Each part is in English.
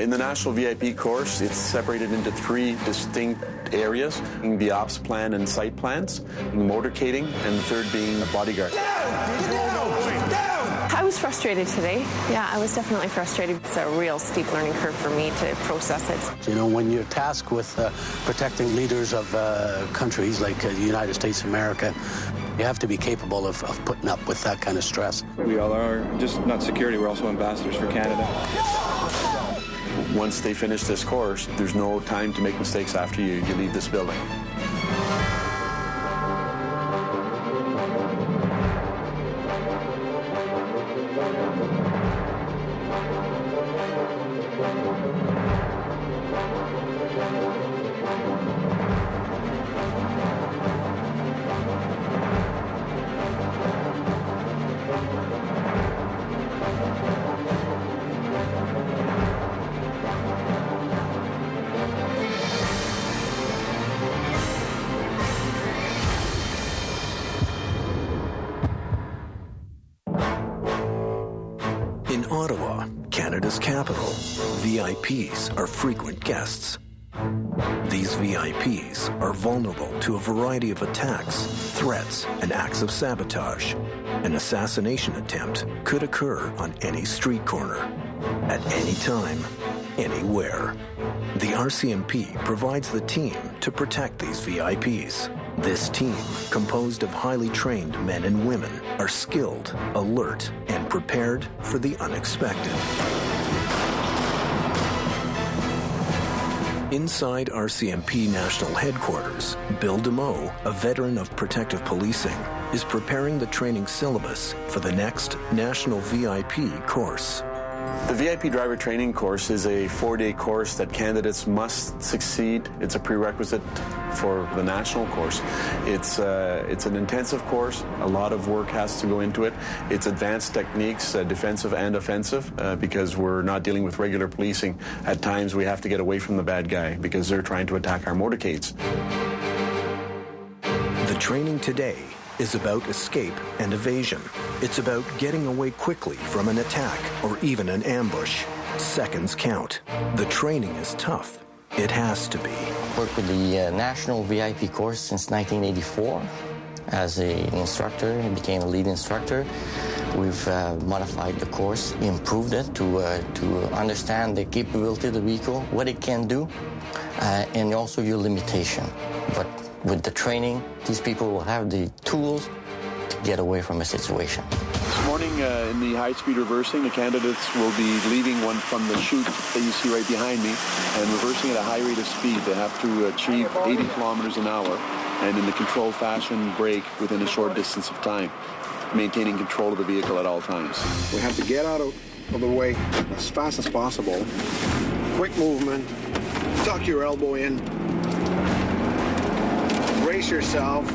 In the National VIP course, it's separated into 3 distinct areas, the ops plan and site plans, the motorcading, and the third being the bodyguard. I was frustrated today. Yeah, I was definitely frustrated. It's a real steep learning curve for me to process it. You know, when you're tasked with protecting leaders of countries like the United States of America, you have to be capable of putting up with that kind of stress. We all are, just not security, we're also ambassadors for Canada. Once they finish this course, there's no time to make mistakes after you leave this building. In Ottawa, Canada's capital, VIPs are frequent guests. These VIPs are vulnerable to a variety of attacks, threats, and acts of sabotage. An assassination attempt could occur on any street corner, at any time, anywhere. The RCMP provides the team to protect these VIPs. This team, composed of highly trained men and women, are skilled, alert, and prepared for the unexpected. Inside RCMP National Headquarters, Bill Demeau, a veteran of protective policing, is preparing the training syllabus for the next National VIP course. The VIP driver training course is a 4-day course that candidates must succeed. It's a prerequisite for the national course. It's an intensive course. A lot of work has to go into it. It's advanced techniques, defensive and offensive, because we're not dealing with regular policing. At times we have to get away from the bad guy because they're trying to attack our motorcades. The training today is about escape and evasion. It's about getting away quickly from an attack or even an ambush. Seconds count. The training is tough. It has to be. Worked with the National VIP course since 1984 as an instructor. I became a lead instructor. We've modified the course, improved it to understand the capability of the vehicle, what it can do, and also your limitation. But with the training, these people will have the tools to get away from a situation. This morning in the high-speed reversing, the candidates will be leaving one from the chute that you see right behind me and reversing at a high rate of speed. They have to achieve 80 kilometers an hour and in a controlled fashion brake within a short distance of time, maintaining control of the vehicle at all times. We have to get out of the way as fast as possible. Quick movement, tuck your elbow in, brace yourself,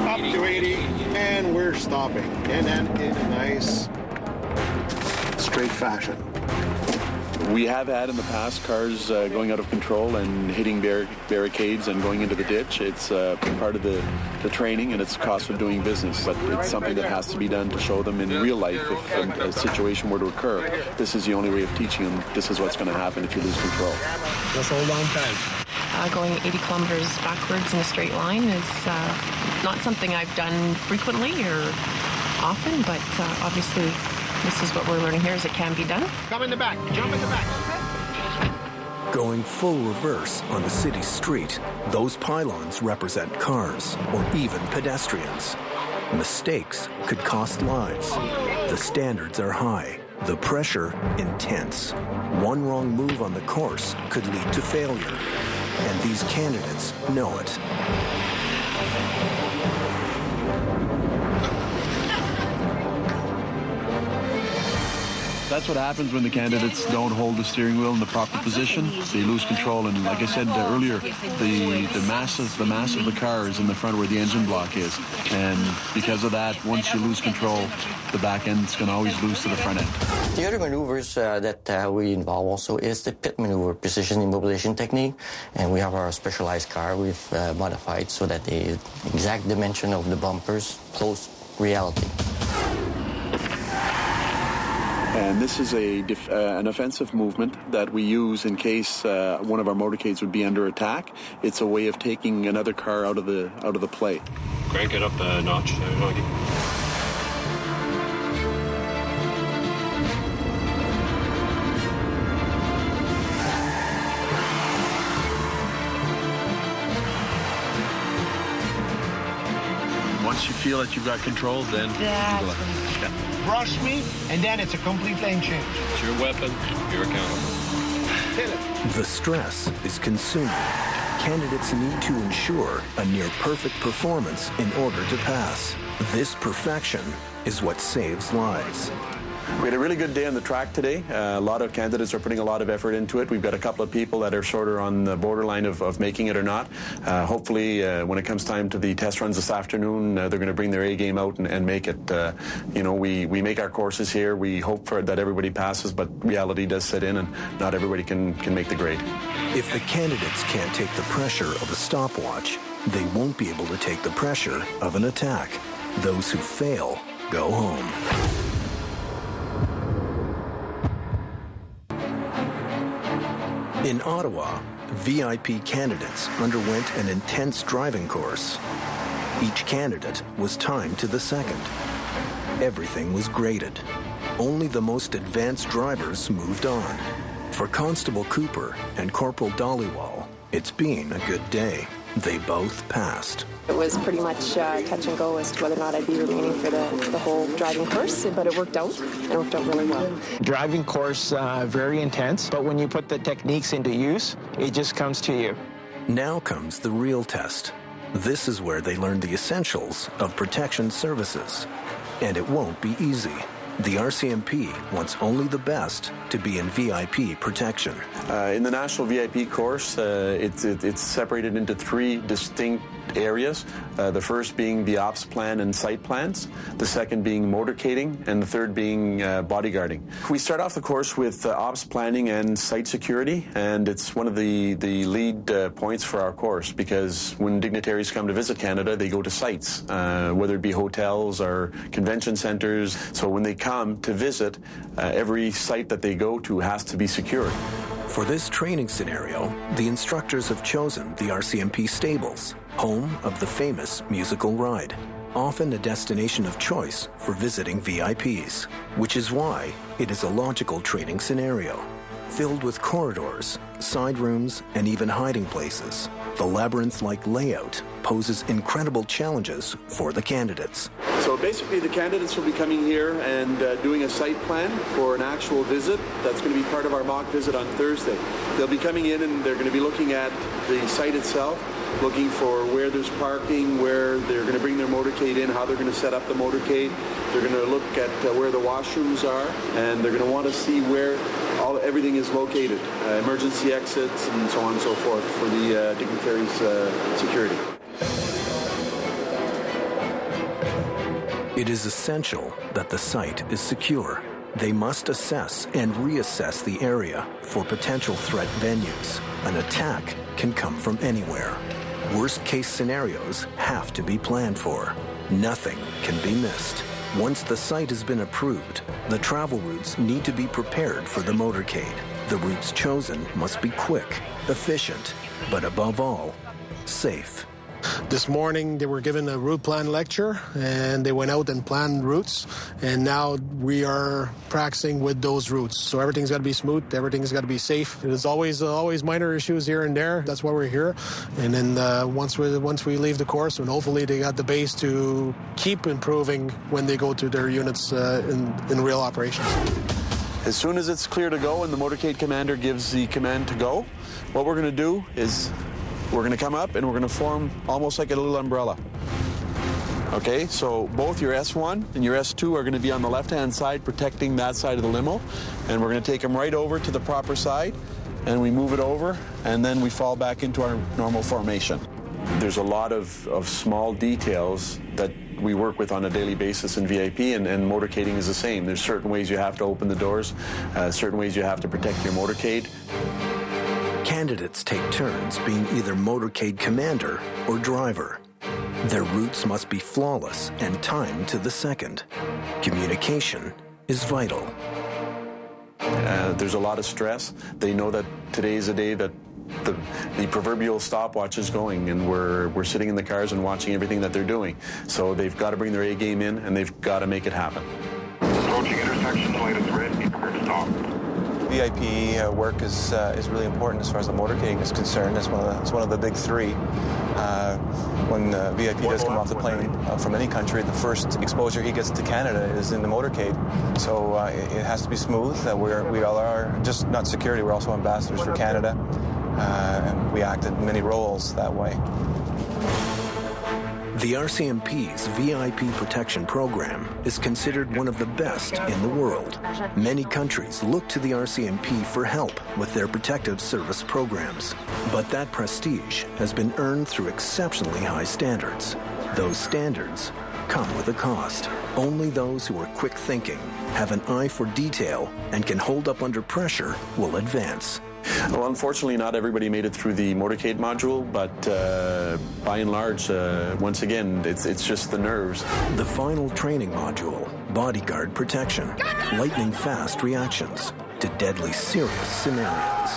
up to 80, and we're stopping. And then in a nice, straight fashion. We have had in the past cars going out of control and hitting barricades and going into the ditch. It's part of the training and it's the cost of doing business, but it's something that has to be done to show them in real life if a situation were to occur. This is the only way of teaching them this is what's going to happen if you lose control. Just hold on tight. Going 80 kilometers backwards in a straight line is not something I've done frequently or often, but obviously this is what we're learning here is it can be done. Come in the back. Jump in the back. Going full reverse on a city street, those pylons represent cars or even pedestrians. Mistakes could cost lives. The standards are high. The pressure intense. One wrong move on the course could lead to failure. And these candidates know it. That's what happens when the candidates don't hold the steering wheel in the proper position. They lose control, and like I said earlier, the mass of the car is in the front where the engine block is, and because of that, once you lose control, the back end's going to always lose to the front end. The other maneuvers that we involve also is the pit maneuver, precision immobilization technique, and we have our specialized car we've modified so that the exact dimension of the bumpers close reality. And this is an offensive movement that we use in case one of our motorcades would be under attack. It's a way of taking another car out of the play. Crank it up a notch, Noggy. Once you feel that you've got control, then Brush me, and then it's a complete lane change. It's your weapon, you're accountable. Hit it. The stress is consuming. Candidates need to ensure a near-perfect performance in order to pass. This perfection is what saves lives. We had a really good day on the track today. A lot of candidates are putting a lot of effort into it. We've got a couple of people that are sort of on the borderline of making it or not. Hopefully, when it comes time to the test runs this afternoon, they're going to bring their A game out and make it. We make our courses here. We hope that everybody passes, but reality does set in, and not everybody can make the grade. If the candidates can't take the pressure of a stopwatch, they won't be able to take the pressure of an attack. Those who fail go home. In Ottawa, VIP candidates underwent an intense driving course. Each candidate was timed to the second. Everything was graded. Only the most advanced drivers moved on. For Constable Cooper and Corporal Dollywall, it's been a good day. They both passed. It was pretty much touch and go as to whether or not I'd be remaining for the whole driving course, but it worked out, and it worked out really well. Driving course, very intense, but when you put the techniques into use, it just comes to you. Now comes the real test. This is where they learn the essentials of protection services. And it won't be easy. The RCMP wants only the best to be in VIP protection. In the National VIP course, it's separated into three distinct areas. The first being the ops plan and site plans, the second being motorcading, and the third being bodyguarding. We start off the course with ops planning and site security, and it's one of the lead points for our course, because when dignitaries come to visit Canada, they go to sites, whether it be hotels or convention centers. So when they come to visit, every site that they go to has to be secured. For this training scenario, the instructors have chosen the RCMP stables, home of the famous musical ride, often a destination of choice for visiting VIPs, which is why it is a logical training scenario. Filled with corridors, side rooms, and even hiding places, the labyrinth-like layout poses incredible challenges for the candidates. So basically the candidates will be coming here and doing a site plan for an actual visit. That's going to be part of our mock visit on Thursday. They'll be coming in and they're going to be looking at the site itself, looking for where there's parking, where they're going to bring their motorcade in, how they're going to set up the motorcade. They're going to look at where the washrooms are, and they're going to want to see where everything is located, emergency exits and so on and so forth for the dignitaries' security. It is essential that the site is secure. They must assess and reassess the area for potential threat venues. An attack can come from anywhere. Worst-case scenarios have to be planned for. Nothing can be missed. Once the site has been approved, the travel routes need to be prepared for the motorcade. The routes chosen must be quick, efficient, but above all, safe. This morning they were given a route plan lecture and they went out and planned routes, and now we are practicing with those routes. So everything's got to be smooth, everything's got to be safe. There's always minor issues here and there. That's why we're here. And then once we leave the course, and hopefully they got the base to keep improving when they go to their units in real operations. As soon as it's clear to go and the motorcade commander gives the command to go, what we're going to do is we're going to come up and we're going to form almost like a little umbrella. Okay, so both your S1 and your S2 are going to be on the left-hand side protecting that side of the limo, and we're going to take them right over to the proper side, and we move it over, and then we fall back into our normal formation. There's a lot of small details that we work with on a daily basis in VIP, and motorcading is the same. There's certain ways you have to open the doors, certain ways you have to protect your motorcade. Candidates take turns being either motorcade commander or driver. Their routes must be flawless and timed to the second. Communication is vital. There's a lot of stress. They know that today is a day that the proverbial stopwatch is going, and we're sitting in the cars and watching everything that they're doing. So they've got to bring their A game in, and they've got to make it happen. Approaching intersection, light is red, prepare to stop. VIP work is really important as far as the motorcading is concerned. It's one of the big three. When VIP does come off the plane from any country, the first exposure he gets to Canada is in the motorcade. So it has to be smooth. We all are just not security, we're also ambassadors for Canada. And we act in many roles that way. The RCMP's VIP protection program is considered one of the best in the world. Many countries look to the RCMP for help with their protective service programs. But that prestige has been earned through exceptionally high standards. Those standards come with a cost. Only those who are quick thinking, have an eye for detail, and can hold up under pressure will advance. Well, unfortunately, not everybody made it through the motorcade module, but by and large, once again, it's just the nerves. The final training module, bodyguard protection, lightning-fast reactions to deadly serious scenarios.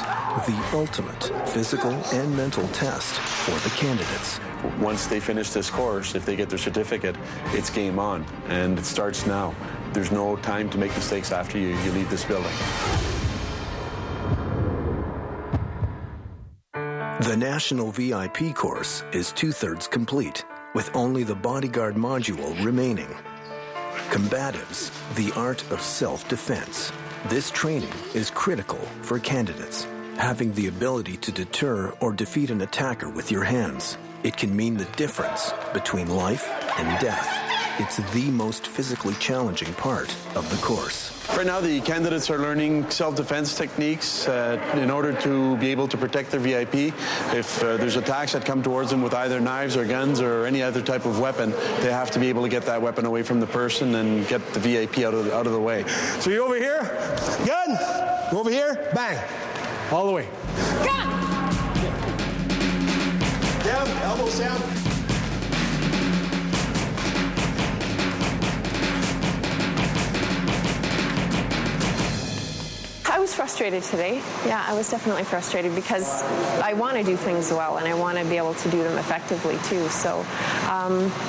The ultimate physical and mental test for the candidates. Once they finish this course, if they get their certificate, it's game on, and it starts now. There's no time to make mistakes after you leave this building. The National VIP course is 2/3 complete, with only the bodyguard module remaining. Combatives, the art of self-defense. This training is critical for candidates. Having the ability to deter or defeat an attacker with your hands. It can mean the difference between life and death. It's the most physically challenging part of the course. Right now, the candidates are learning self-defense techniques in order to be able to protect their VIP. If there's attacks that come towards them with either knives or guns or any other type of weapon, they have to be able to get that weapon away from the person and get the VIP out of the way. So you over here, gun. Go over here, bang, all the way. Gun. Down, elbows down. I was frustrated today. Yeah, I was definitely frustrated because I want to do things well and I want to be able to do them effectively too. So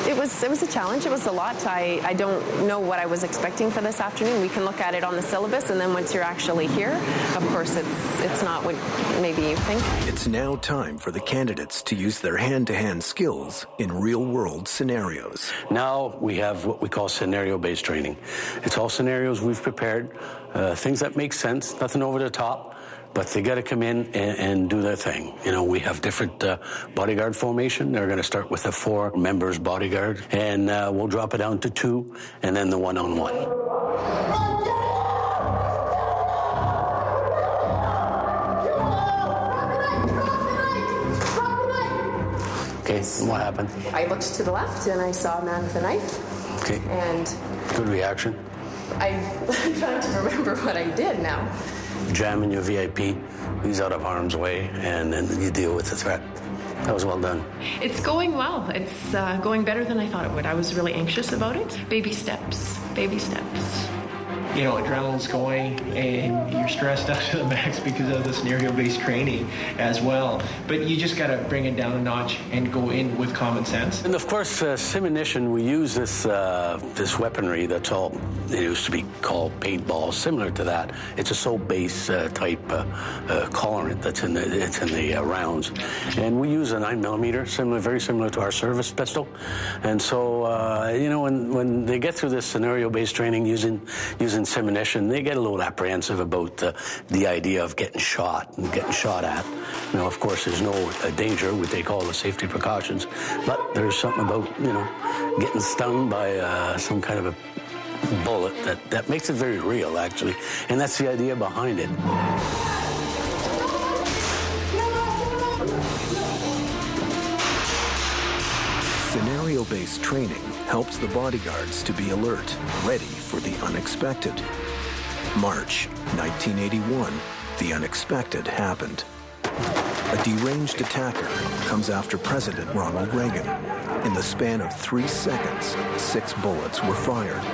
it was a challenge. It was a lot. I don't know what I was expecting for this afternoon. We can look at it on the syllabus, and then once you're actually here, of course, it's not what maybe you think. It's now time for the candidates to use their hand-to-hand skills in real-world scenarios. Now we have what we call scenario-based training. It's all scenarios we've prepared, things that make sense, nothing over the top, but they got to come in and do their thing. You know, we have different bodyguard formation. They're going to start with a 4 members bodyguard, and we'll drop it down to 2, and then the one-on-one. Okay, what happened? I looked to the left and I saw a man with a knife. Okay. And good reaction. I'm trying to remember what I did now. Jamming your VIP, he's out of harm's way, and then you deal with the threat. That was well done. It's going well. It's going better than I thought it would. I was really anxious about it. Baby steps, baby steps. You know, adrenaline's going and you're stressed out to the max because of the scenario-based training as well. But you just got to bring it down a notch and go in with common sense. And of course, simunition, we use this weaponry that's all, it used to be called paintball, similar to that. It's a soap-based type colorant that's in the rounds. And we use a 9mm, very similar to our service pistol. And so, you know, when they get through this scenario-based training using simunition, they get a little apprehensive about the idea of getting shot and getting shot at. You know, of course, there's no danger. We take all the safety precautions, but there's something about, you know, getting stung by some kind of a bullet that makes it very real, actually, and that's the idea behind it. Scenario-based training helps the bodyguards to be alert, ready for the unexpected. March 1981, the unexpected happened. A deranged attacker comes after President Ronald Reagan. In the span of 3 seconds, 6 bullets were fired.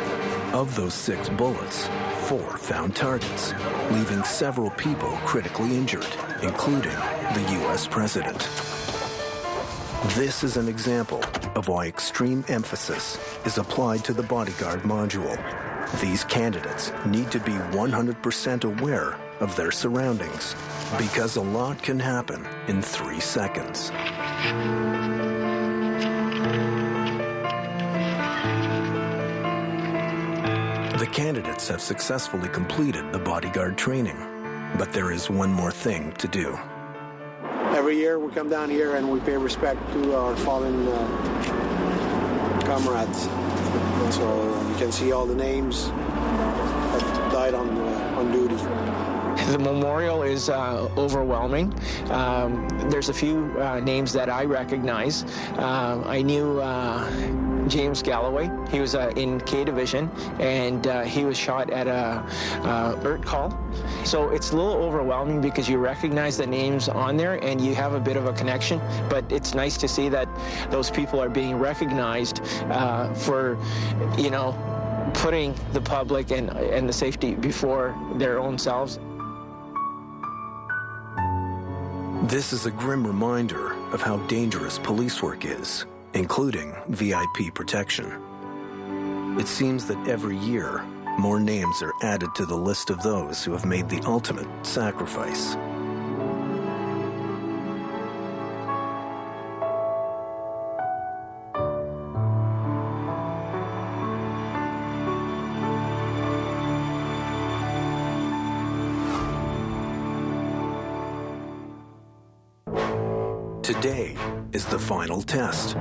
Of those 6 bullets, 4 found targets, leaving several people critically injured, including the U.S. president. This is an example of why extreme emphasis is applied to the bodyguard module. These candidates need to be 100% aware of their surroundings, because a lot can happen in 3 seconds. The candidates have successfully completed the bodyguard training, but there is one more thing to do. Every year we come down here and we pay respect to our fallen comrades. So you can see all the names that died on duty. The memorial is overwhelming. There's a few names that I recognize. I knew James Galloway. He was in K Division, and he was shot at a ERT call. So it's a little overwhelming because you recognize the names on there and you have a bit of a connection, but it's nice to see that those people are being recognized for, you know, putting the public and the safety before their own selves. This is a grim reminder of how dangerous police work is, including VIP protection. It seems that every year, more names are added to the list of those who have made the ultimate sacrifice. Today is the final test,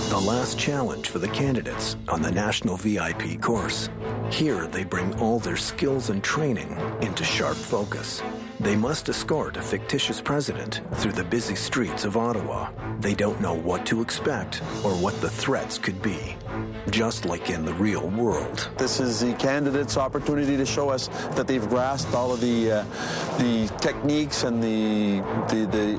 the last challenge for the candidates on the National VIP course. Here they bring all their skills and training into sharp focus. They must escort a fictitious president through the busy streets of Ottawa. They don't know what to expect or what the threats could be, just like in the real world. This is the candidates' opportunity to show us that they've grasped all of the techniques and the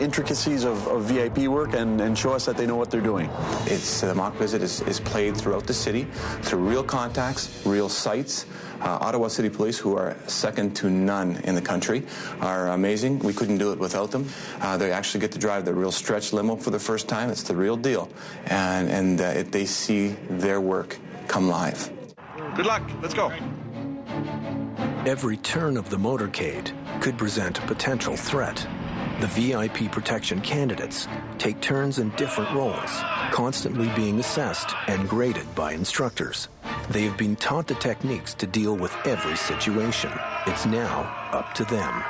intricacies of VIP work and show us that they know what they're doing. The mock visit is played throughout the city through real contacts, real sites. Ottawa City Police, who are second to none in the country, are amazing. We couldn't do it without them. They actually get to drive the real stretch limo for the first time. It's the real deal. And they see their work come live. Good luck. Let's go. Every turn of the motorcade could present a potential threat. The VIP protection candidates take turns in different roles, constantly being assessed and graded by instructors. They have been taught the techniques to deal with every situation. It's now up to them.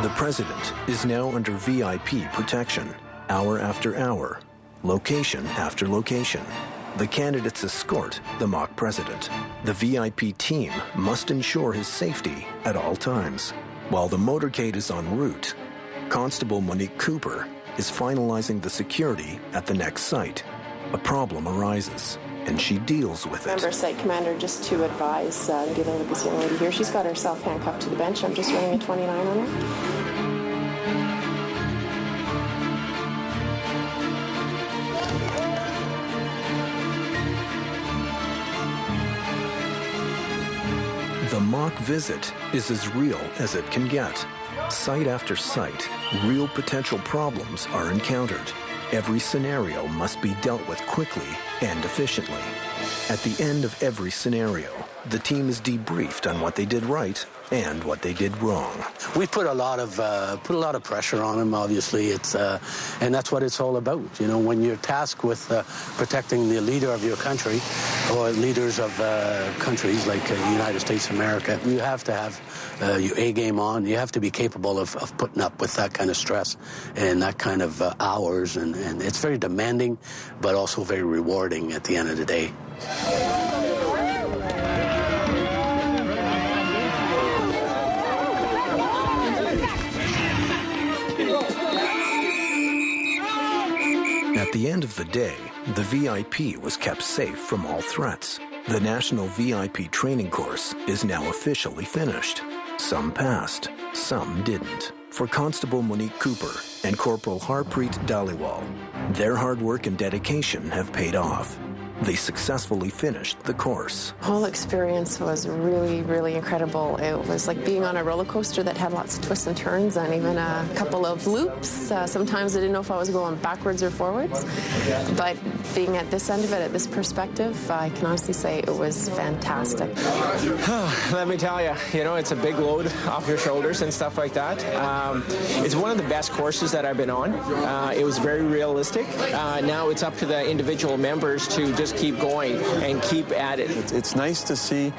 The president is now under VIP protection, hour after hour, location after location. The candidates escort the mock president. The VIP team must ensure his safety at all times. While the motorcade is en route, Constable Monique Cooper is finalizing the security at the next site. A problem arises, and she deals with it. Member site commander, just to advise, dealing with this young lady here, she's got herself handcuffed to the bench. I'm just running a 29 on her. The mock visit is as real as it can get. Site after site, real potential problems are encountered. Every scenario must be dealt with quickly and efficiently. At the end of every scenario, the team is debriefed on what they did right and what they did wrong. We put a lot of pressure on them. Obviously, and that's what it's all about. You know, when you're tasked with protecting the leader of your country, or leaders of countries like the United States of America, you have to have your A game on. You have to be capable of putting up with that kind of stress and that kind of hours, and it's very demanding, but also very rewarding at the end of the day. At the end of the day, the VIP was kept safe from all threats. The National VIP training course is now officially finished. Some passed, some didn't. For Constable Monique Cooper and Corporal Harpreet Dhaliwal, their hard work and dedication have paid off. They successfully finished the course. The whole experience was really, really incredible. It was like being on a roller coaster that had lots of twists and turns and even a couple of loops. Sometimes I didn't know if I was going backwards or forwards. But being at this end of it, at this perspective, I can honestly say it was fantastic. Let me tell you, it's a big load off your shoulders and stuff like that. It's one of the best courses that I've been on. It was very realistic. Now it's up to the individual members to just keep going and keep at it. It's nice to see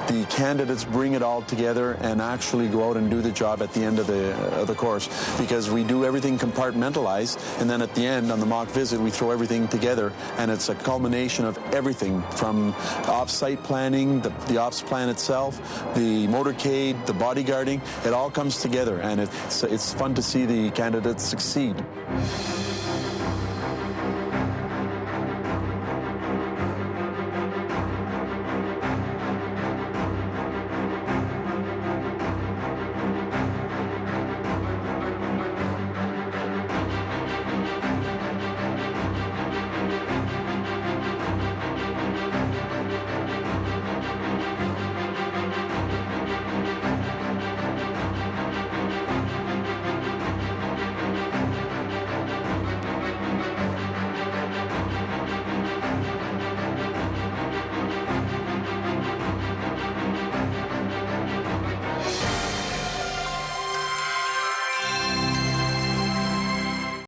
the candidates bring it all together and actually go out and do the job at the end of the course, because we do everything compartmentalized, and then at the end on the mock visit we throw everything together, and it's a culmination of everything from off-site planning, the ops plan itself, the motorcade, the bodyguarding. It all comes together, and it's fun to see the candidates succeed.